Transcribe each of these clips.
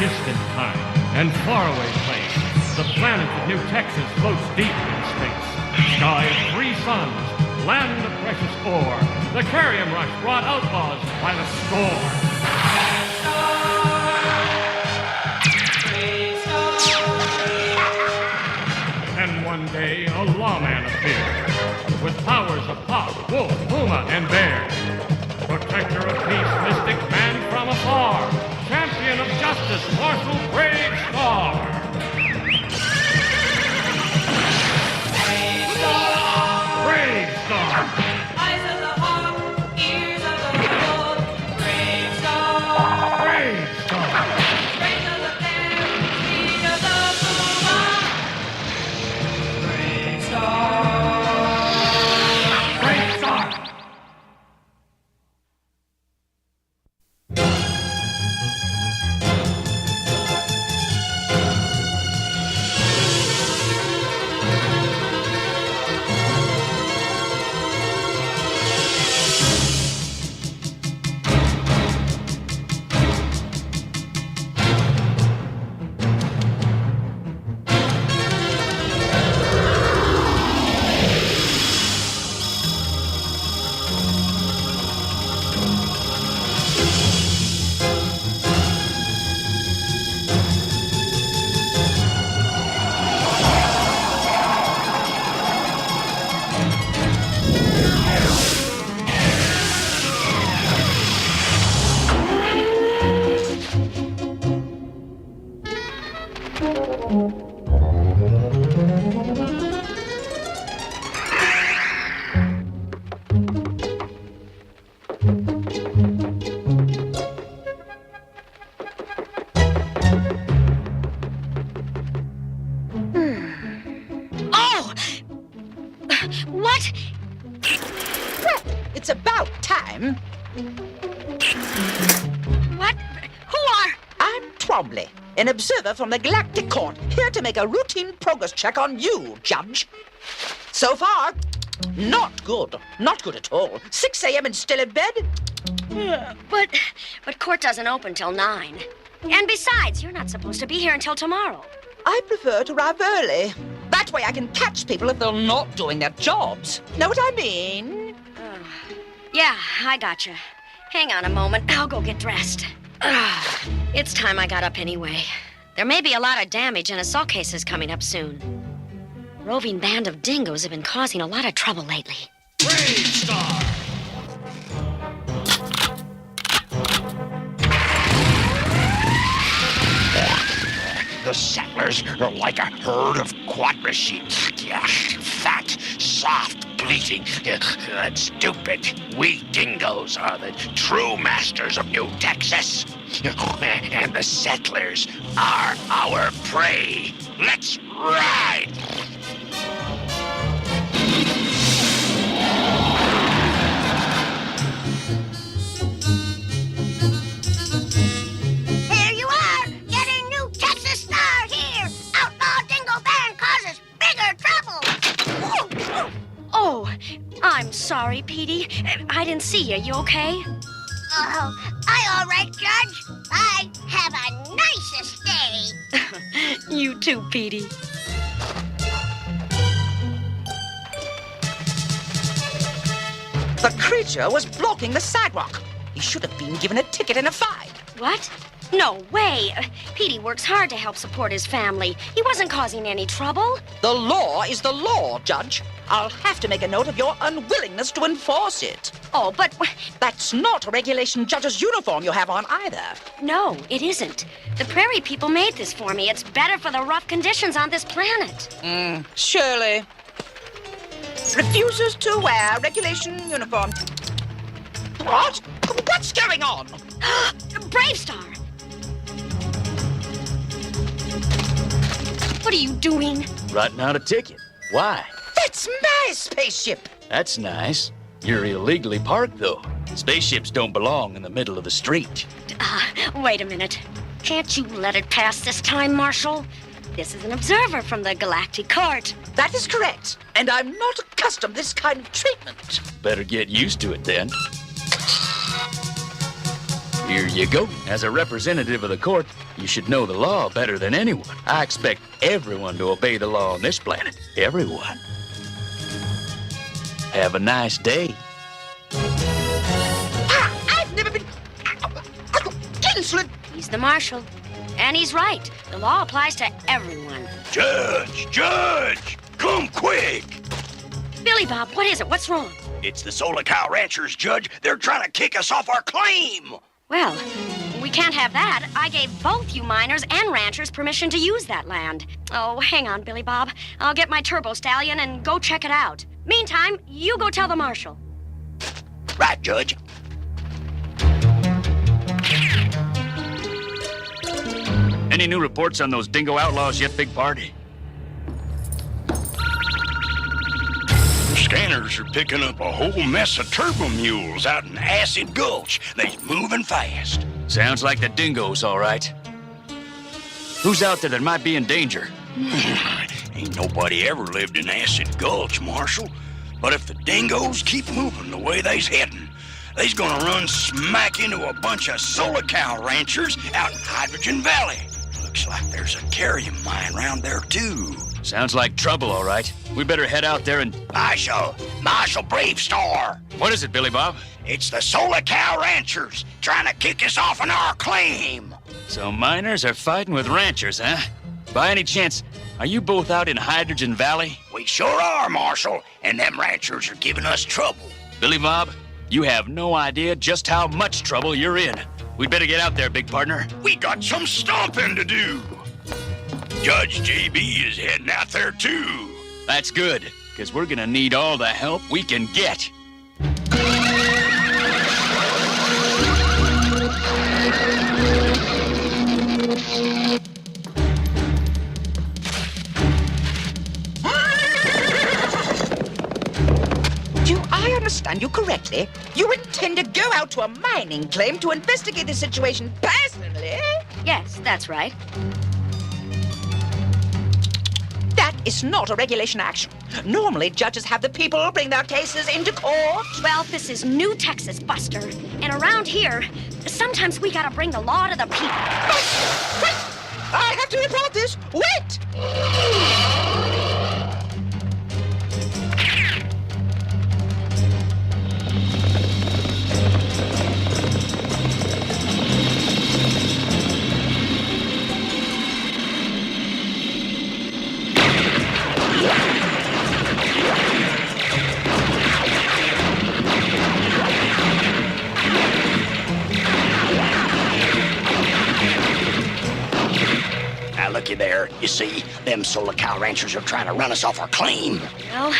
distant time and faraway place, the planet of New Texas floats deep in space. Sky of 3 suns, land of precious ore. The Carrium Rush brought outlaws by the score. Then one day, a lawman appeared, with powers of hawk, wolf, puma, and bear. Protector of peace, mystic man from afar, champion of justice, Marshal BraveStarr. BraveStarr. Eyes of the hawk, ears of the wolf. BraveStarr. BraveStarr. Brains of the bear, speed of the puma. BraveStarr. BraveStarr. What? It's about time. What? Who are? I'm Twombly, an observer from the Galactic Court, here to make a routine progress check on you, Judge. So far, not good. Not good at all. 6 a.m. and still in bed? But court doesn't open till 9. And besides, you're not supposed to be here until tomorrow. I prefer to arrive early. That way I can catch people if they're not doing their jobs. Know what I mean? Yeah, I gotcha. Hang on a moment. I'll go get dressed. It's time I got up anyway. There may be a lot of damage and assault cases coming up soon. Roving band of dingoes have been causing a lot of trouble lately. BraveStarr. The settlers are like a herd of quadra sheep. Fat, soft, bleating, and stupid. We dingoes are the true masters of New Texas. And the settlers are our prey. Let's ride! Here you are, getting New Texas Star here. Outlaw Dingo Band causes bigger trouble. Oh, I'm sorry, Petey. I didn't see you. You okay? Oh, all right, Judge. I have a nicest day. You too, Petey. The creature was blocking the sidewalk. He should have been given a ticket and a fine. What? No way. Petey works hard to help support his family. He wasn't causing any trouble. The law is the law, Judge. I'll have to make a note of your unwillingness to enforce it. Oh, but That's not a regulation judge's uniform you have on either. no, it isn't. The prairie people made this for me. It's better for the rough conditions on this planet. Shirley refuses to wear regulation uniform. What? What's going on? BraveStarr! What are you doing? Writing out a ticket. Why? That's my spaceship. That's nice. You're illegally parked, though. Spaceships don't belong in the middle of the street. Wait a minute. Can't you let it pass this time, Marshal? This is an observer from the Galactic Court. That is correct. And I'm not accustomed to this kind of treatment. Better get used to it, then. Here you go. As a representative of the court, you should know the law better than anyone. I expect everyone to obey the law on this planet. Everyone. Have a nice day. I've never been... insolent. He's the marshal. And he's right. The law applies to everyone. Judge, come quick. Billy Bob, what is it? What's wrong? It's the Solar Cow Ranchers, Judge. They're trying to kick us off our claim. Well, we can't have that. I gave both you miners and ranchers permission to use that land. Oh, hang on, Billy Bob. I'll get my turbo stallion and go check it out. Meantime, you go tell the marshal. Right, Judge. Any new reports on those dingo outlaws yet, Big Party? Scanners are picking up a whole mess of turbo mules out in Acid Gulch. They're moving fast. Sounds like the dingoes, all right. Who's out there that might be in danger? Ain't nobody ever lived in Acid Gulch, Marshal. But if the dingoes keep moving the way they's heading, they's gonna run smack into a bunch of Solar Cow ranchers out in Hydrogen Valley. Looks like there's a carrion mine around there, too. Sounds like trouble, all right. We better head out there and... Marshal BraveStarr. What is it, Billy Bob? It's the Solar Cow ranchers trying to kick us off on our claim. So miners are fighting with ranchers, huh? By any chance, are you both out in Hydrogen Valley? We sure are, Marshal, and them ranchers are giving us trouble. Billy Bob, you have no idea just how much trouble you're in. We'd better get out there, big partner. We got some stomping to do. Judge JB is heading out there, too. That's good, because we're gonna need all the help we can get. Do I understand you correctly? You intend to go out to a mining claim to investigate the situation personally? Yes, that's right. That is not a regulation action. Normally, judges have the people bring their cases into court. Well, this is New Texas, Buster. And around here, sometimes we gotta bring the law to the people. Wait! I have to report this. Wait! Now, looky there. You see, them Solar Cow ranchers are trying to run us off our claim. Well,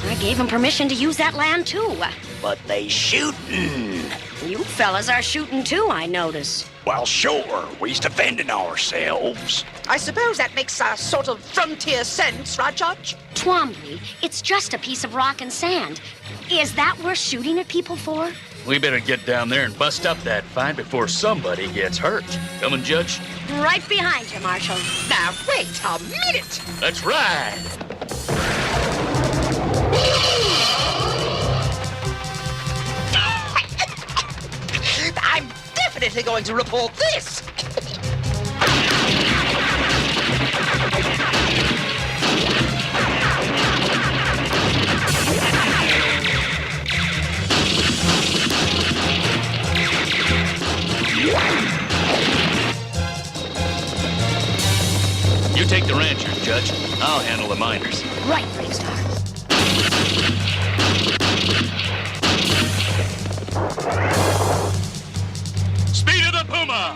I gave them permission to use that land, too. But they shooting. You fellas are shooting, too, I notice. Well, sure. We's defending ourselves. I suppose that makes a sort of frontier sense, right, Judge? Twombly, it's just a piece of rock and sand. Is that worth shooting at people for? We better get down there and bust up that fight before somebody gets hurt. Coming, Judge? Right behind you, Marshal. Now, wait a minute! Let's ride! I'm definitely going to report this! You take the ranchers, Judge. I'll handle the miners. Right, BraveStarr. Speed of the Puma!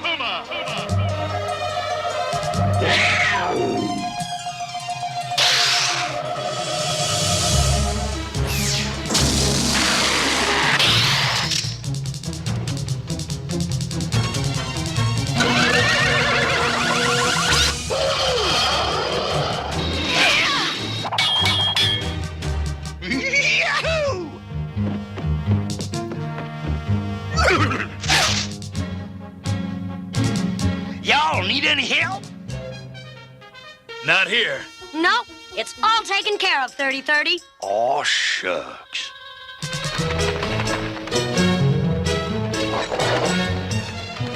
Yahoo! Y'all need any help? Not here. Nope, it's all taken care of, 3030. Aw, shucks.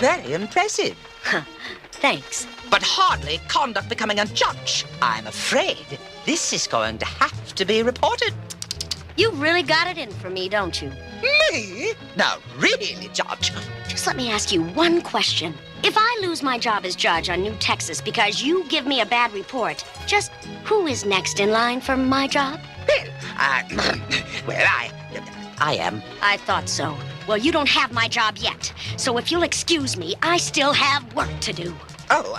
Very impressive. Thanks. But hardly conduct becoming a judge. I'm afraid this is going to have to be reported. You really got it in for me, don't you? Me? No, really, Judge. Just let me ask you one question. If I lose my job as judge on New Texas because you give me a bad report, just who is next in line for my job? Well, I am. I thought so. Well, you don't have my job yet. So if you'll excuse me, I still have work to do. Oh,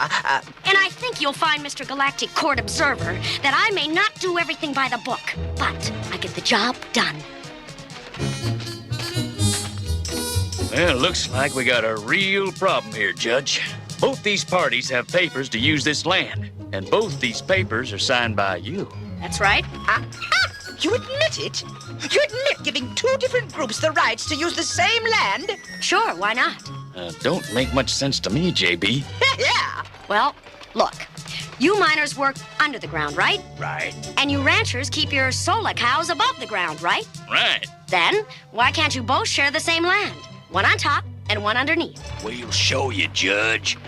And I think you'll find, Mr. Galactic Court Observer, that I may not do everything by the book, but I get the job done. Well, looks like we got a real problem here, Judge. Both these parties have papers to use this land, and both these papers are signed by you. That's right. you admit it? You admit giving two different groups the rights to use the same land? Sure, why not? Don't make much sense to me, JB. Yeah. Well, look. You miners work under the ground, right? Right. And you ranchers keep your solar cows above the ground, right? Right. Then, why can't you both share the same land? One on top and one underneath. We'll show you, Judge.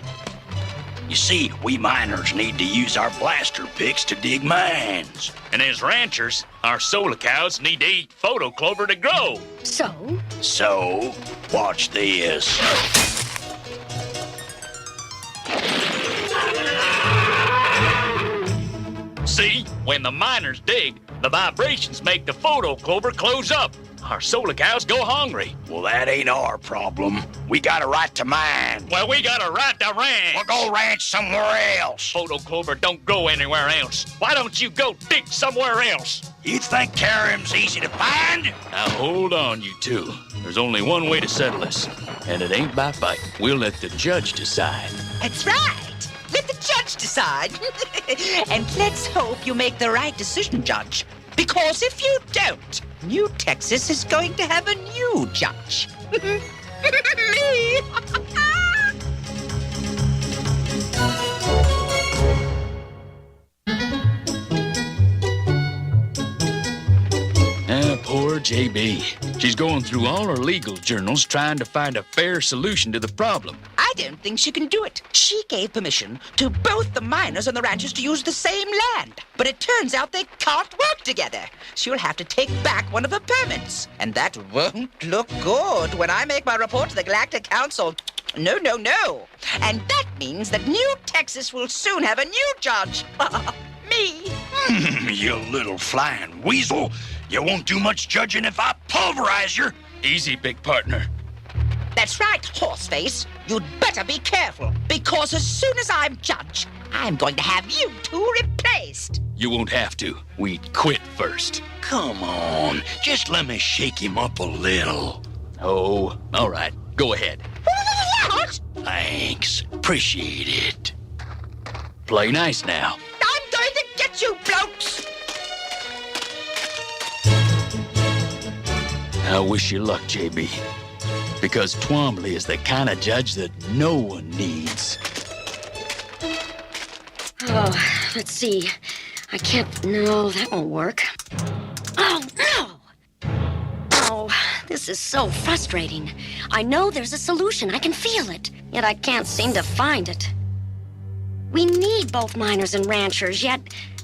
You see, we miners need to use our blaster picks to dig mines. And as ranchers, our solar cows need to eat photo clover to grow. So? So, watch this. See, when the miners dig, the vibrations make the photo clover close up. Our solar cows go hungry. Well, that ain't our problem. We got a right to mine. Well, we got a right to ranch. We'll go ranch somewhere else. Photo clover don't grow anywhere else. Why don't you go dig somewhere else? You think Karim's easy to find? Now, hold on, you two. There's only one way to settle this, and it ain't by fight. We'll let the judge decide. That's right. Let the judge decide. And let's hope you make the right decision, Judge. Because if you don't, New Texas is going to have a new judge. Me. Poor JB. She's going through all her legal journals trying to find a fair solution to the problem. I don't think she can do it. She gave permission to both the miners and the ranchers to use the same land. But it turns out they can't work together. She'll have to take back one of her permits. And that won't look good when I make my report to the Galactic Council. No, no, no. And that means that New Texas will soon have a new judge. Me. You little flying weasel. You won't do much judging if I pulverize you. Easy, big partner. That's right, Horseface. You'd better be careful, because as soon as I'm judge, I'm going to have you two replaced. You won't have to. We'd quit first. Come on, just let me shake him up a little. Oh, all right. Go ahead. What? Thanks. Appreciate it. Play nice now. I'm going to get you, blokes. I wish you luck, JB. Because Twombly is the kind of judge that no one needs. Oh, let's see. I can't... No, that won't work. Oh, no! Oh, this is so frustrating. I know there's a solution. I can feel it. Yet I can't seem to find it. We need both miners and ranchers, yet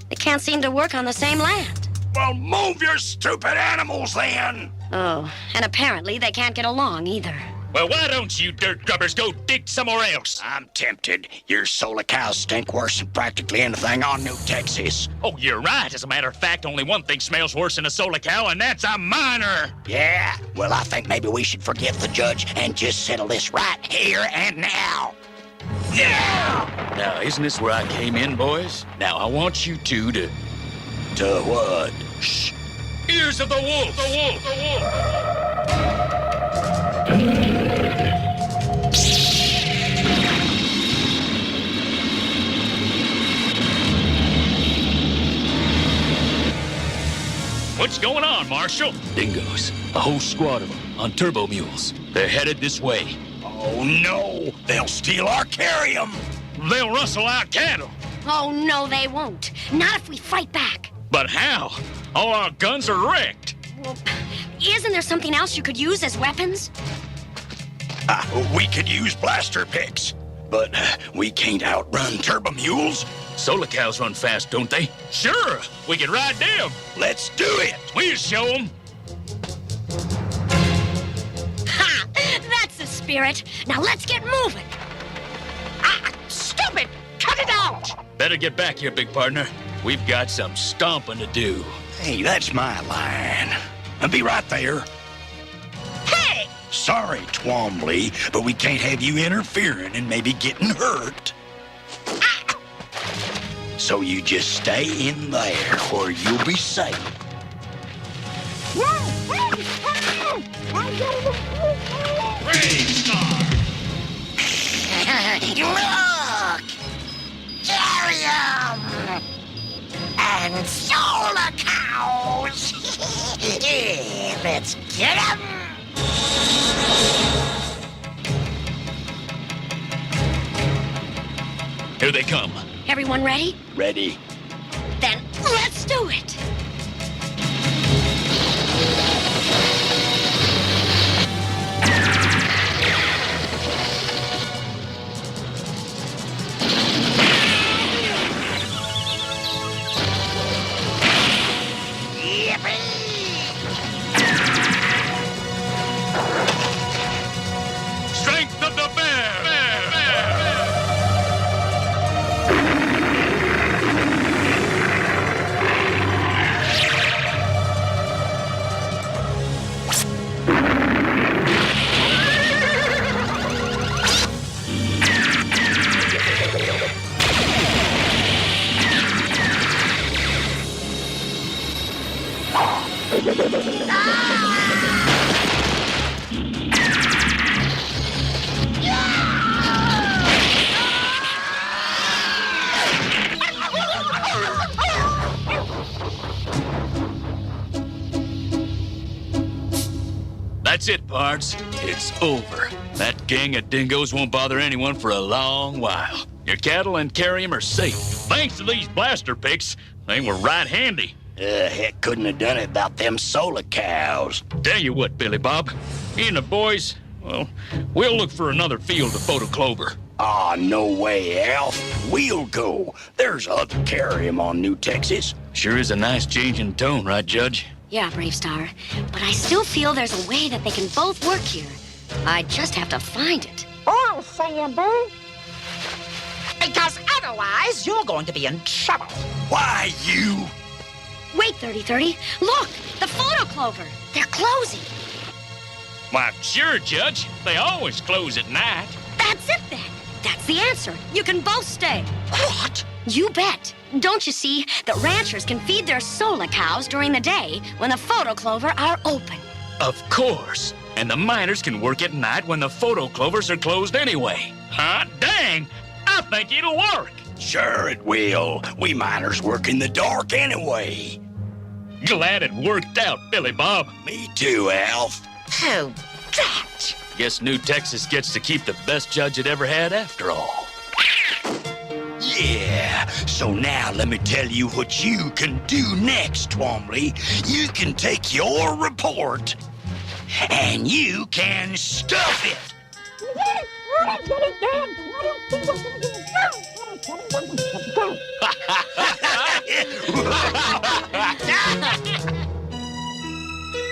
they can't seem to work on the same land. Well, move your stupid animals then. Oh, and apparently they can't get along either. Well, why don't you dirt grubbers go dig somewhere else? I'm tempted. Your solar cows stink worse than practically anything on New Texas. Oh, you're right. As a matter of fact, only one thing smells worse than a solar cow, and that's a miner. Yeah? Well, I think maybe we should forgive the judge and just settle this right here and now. Yeah! Now, isn't this where I came in, boys? Now, I want you two to... To what? Shh. Ears of the wolf! The wolf! The wolf! What's going on, Marshal? Dingoes. A whole squad of them on turbo mules. They're headed this way. Oh, no! They'll steal our carrium! They'll rustle our cattle. Oh, no, they won't. Not if we fight back. But how? All our guns are wrecked. Well, isn't there something else you could use as weapons? We could use blaster picks, but we can't outrun turbo mules. Solar cows run fast, don't they? Sure, we can ride them. Let's do it. We'll show them. Ha! That's the spirit. Now let's get moving. Stop it! Cut it out! Better get back here, big partner. We've got some stomping to do. Hey, that's my line. I'll be right there. Hey! Sorry, Twombly, but we can't have you interfering and maybe getting hurt. So you just stay in there where you'll be safe. BraveStarr! Look! Therium! And solar cows! Let's get 'em! Here they come. Everyone ready? Ready? Then let's do it. Strength of the bear! That's it, Pards. It's over. That gang of dingoes won't bother anyone for a long while. Your cattle and carrium are safe. Thanks to these blaster picks, they were right handy. Heck, couldn't have done it without them solar cows. Tell you what, Billy Bob, me and the boys, well, we'll look for another field to photo clover. Ah, no way, Alf. We'll go. There's other carrium on New Texas. Sure is a nice change in tone, right, Judge? Yeah, BraveStarr. But I still feel there's a way that they can both work here. I just have to find it. All saying, boo. Because otherwise, you're going to be in trouble. Why, you? Wait, 3030. Look, the photo clover. They're closing. Why, sure, Judge. They always close at night. That's it then. That's the answer. You can both stay. What? You bet. Don't you see that ranchers can feed their solar cows during the day when the photo clover are open? Of course. And the miners can work at night when the photo clovers are closed anyway. Huh? Dang! I think it'll work. Sure it will. We miners work in the dark anyway. Glad it worked out, Billy Bob. Me too, Alf. Oh, drat. Guess New Texas gets to keep the best judge it ever had after all. Yeah, so now let me tell you what you can do next, Twombly. You can take your report, and you can stuff it.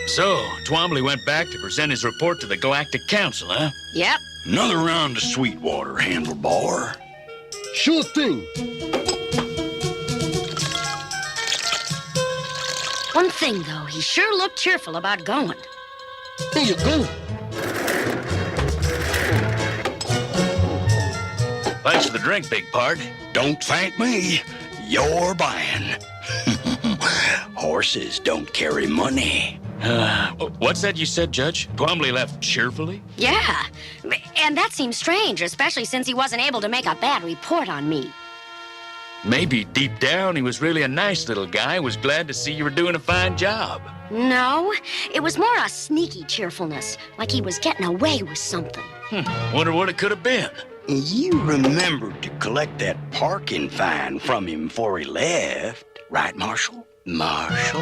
So, Twombly went back to present his report to the Galactic Council, huh? Yep. Another round of Sweetwater, Handlebar. Sure thing. One thing, though, he sure looked cheerful about going. Here you go. Thanks for the drink, big pard. Don't thank me. You're buying. Horses don't carry money. What's that you said, Judge? Twombly left cheerfully? Yeah, and that seems strange, especially since he wasn't able to make a bad report on me. Maybe deep down he was really a nice little guy, was glad to see you were doing a fine job. No, it was more a sneaky cheerfulness, like he was getting away with something. Wonder what it could have been. You remembered to collect that parking fine from him before he left, right, Marshal? Marshal?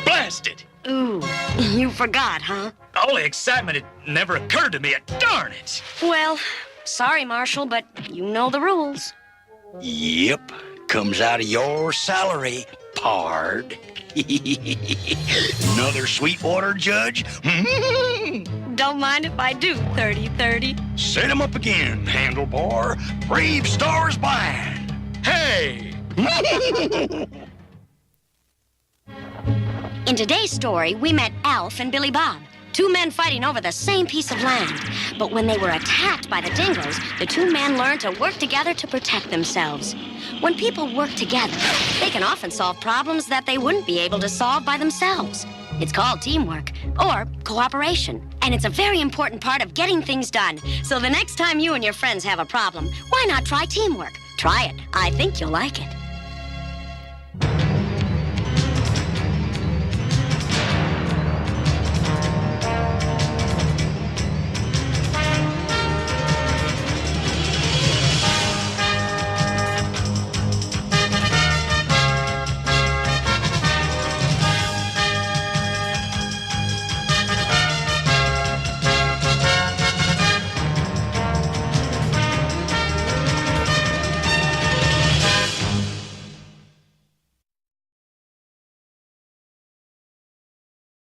Blast it! Ooh, you forgot, huh? all the excitement, it never occurred to me. Darn it! Well, sorry, Marshal, but you know the rules. Yep. Comes out of your salary, pard. Another Sweetwater judge? Don't mind if I do, 30-30. Set him up again, handlebar. BraveStarr's blind. Hey! In today's story, we met Alf and Billy Bob, two men fighting over the same piece of land. But when they were attacked by the dingoes, the two men learned to work together to protect themselves. When people work together, they can often solve problems that they wouldn't be able to solve by themselves. It's called teamwork, or cooperation, and it's a very important part of getting things done. So the next time you and your friends have a problem, why not try teamwork? Try it. I think you'll like it.